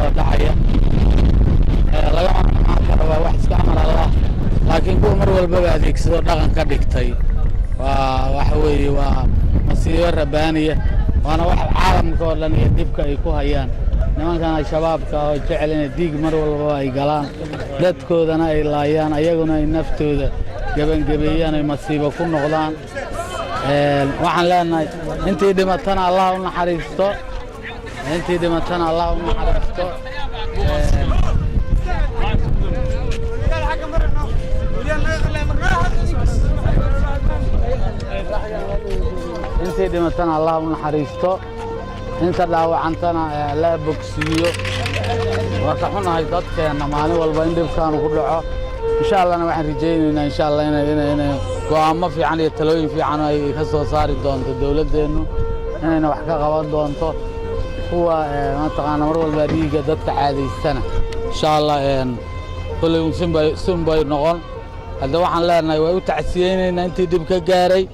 oo dhacaya laga macaan wax iska amar Allah laakiin kuwa mar walba adeegsado dhaqan ka dhigtay waxa weeye waa masiibo rabaaniya waana wax caalamka oo dhan iyo dibka ay ku hayaan nimankan shabaabka oo jecel inay diig mar walba ay galaan dadkoodana ay laayaan ayaguna ay naftooda gabangabeeyaan ay masiibo ku noqdaan waxaan leenahay intii dhimatana Allah u naxariisto intii dhimatana Allah u naxariisto intii dhimatana Allah u naxariisto inta dhaawacantana la bogsiyo waa ka xunahay dadkeena maalin walba in dhibkaan ku dhaco insha Allah waxaan rajaynaynaa insha Allah inay go'aamo fiican iyo talooyin fiican ay ka soo saari doonto dawladdeenu inayna wax ka qaban doonto kuwa mataqaana mar walba dhiiga dadka caadaystana insha Allah kullu sunbay noqon hadda waxaan leenahay way u tacsiyeynayna intii dib ka gaaray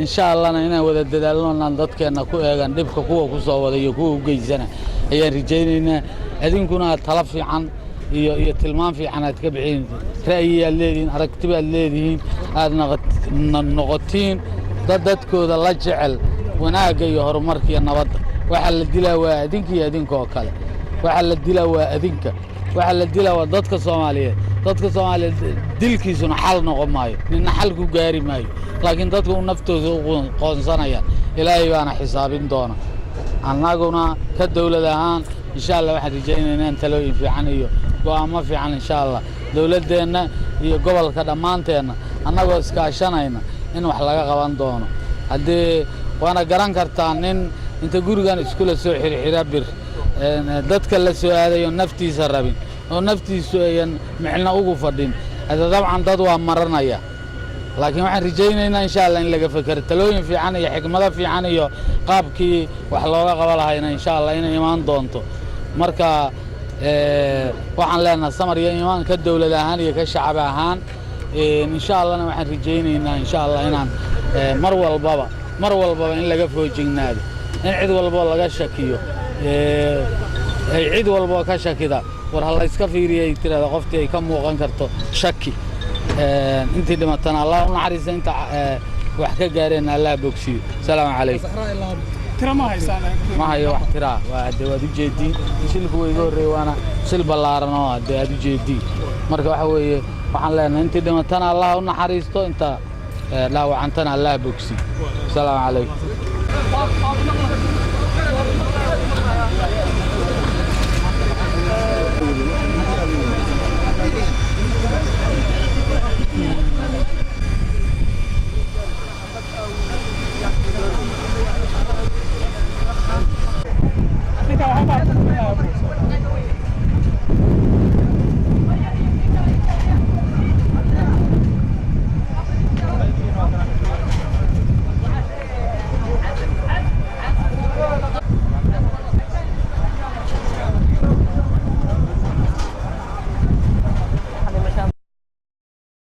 insha Allah inaan wada dadaalno dadkeena ku eegan dibka kuwa ku soo wada iyo kuwa u geysana ayaan rajaynaynaa adinkuna tala fiican iyo tilmaan fiican aad ka bixin ra'yiyaad leedihiin aragtibaad leedihiin aad noqotiin dadkooda la jecel wanaagga iyo horumarka iyo nabadda waxa la dilaa waa adinka iyo adinkoo kale waxa la dilaa waa adinka waxa la dilaa waa dadka Soomaaliyeed dilkiisuna xal noqon maayo ninna xal ku gaari maayo laakiin dadku naftooda u qoonsanayaan ilaahay baana xisaabin doona annaguna ka dawlad ahaan insha Allah waxaan rajaynaynaa talooyin fiican iyo go'aamo fiican insha Allah dawladdeena iyo gobolka dhamaanteena annagoo iskaashanayna in wax laga qaban doono hadii waana garan kartaa nin inta gurigan iskula soo xirxira bir dadka la soo aadayo naftiisa rabin oo naftiisu ayaan micna ugu fadhin hada dabcan dad waa maranaya laakiin waxaan rajaynaynaa insha Allah in laga fakaro talooyin fiican iyo xigmado fiican iyo qaabkii wax looga qaban lahaayna insha Allah inay imaan doonto marka waxaan leenahay samar iyo imaan ka dawlad ahaan iyo ka shacab ahaan insha Allah waxaan rajaynaynaa insha Allah inaan mar walba in laga foojignaado in cid walba laga shakiyo cid walba ka shakida war hal iska fiiriyay tirada qoftii ay ka muuqan karto shaki intii dhimatana Allah u naxariisto inta wax ka gaareen Allah bogsiyo salaamu calaykum tira ma haysan ma hayo wax tira waa dawad u jeedin shilku way goorey waana shil balaaran oo dawad u jeedin marka waxa weeye waxaan leenahay intii dhimatana Allah u naxariisto inta dhaawacantana Allah bogsiyo salaamu calaykum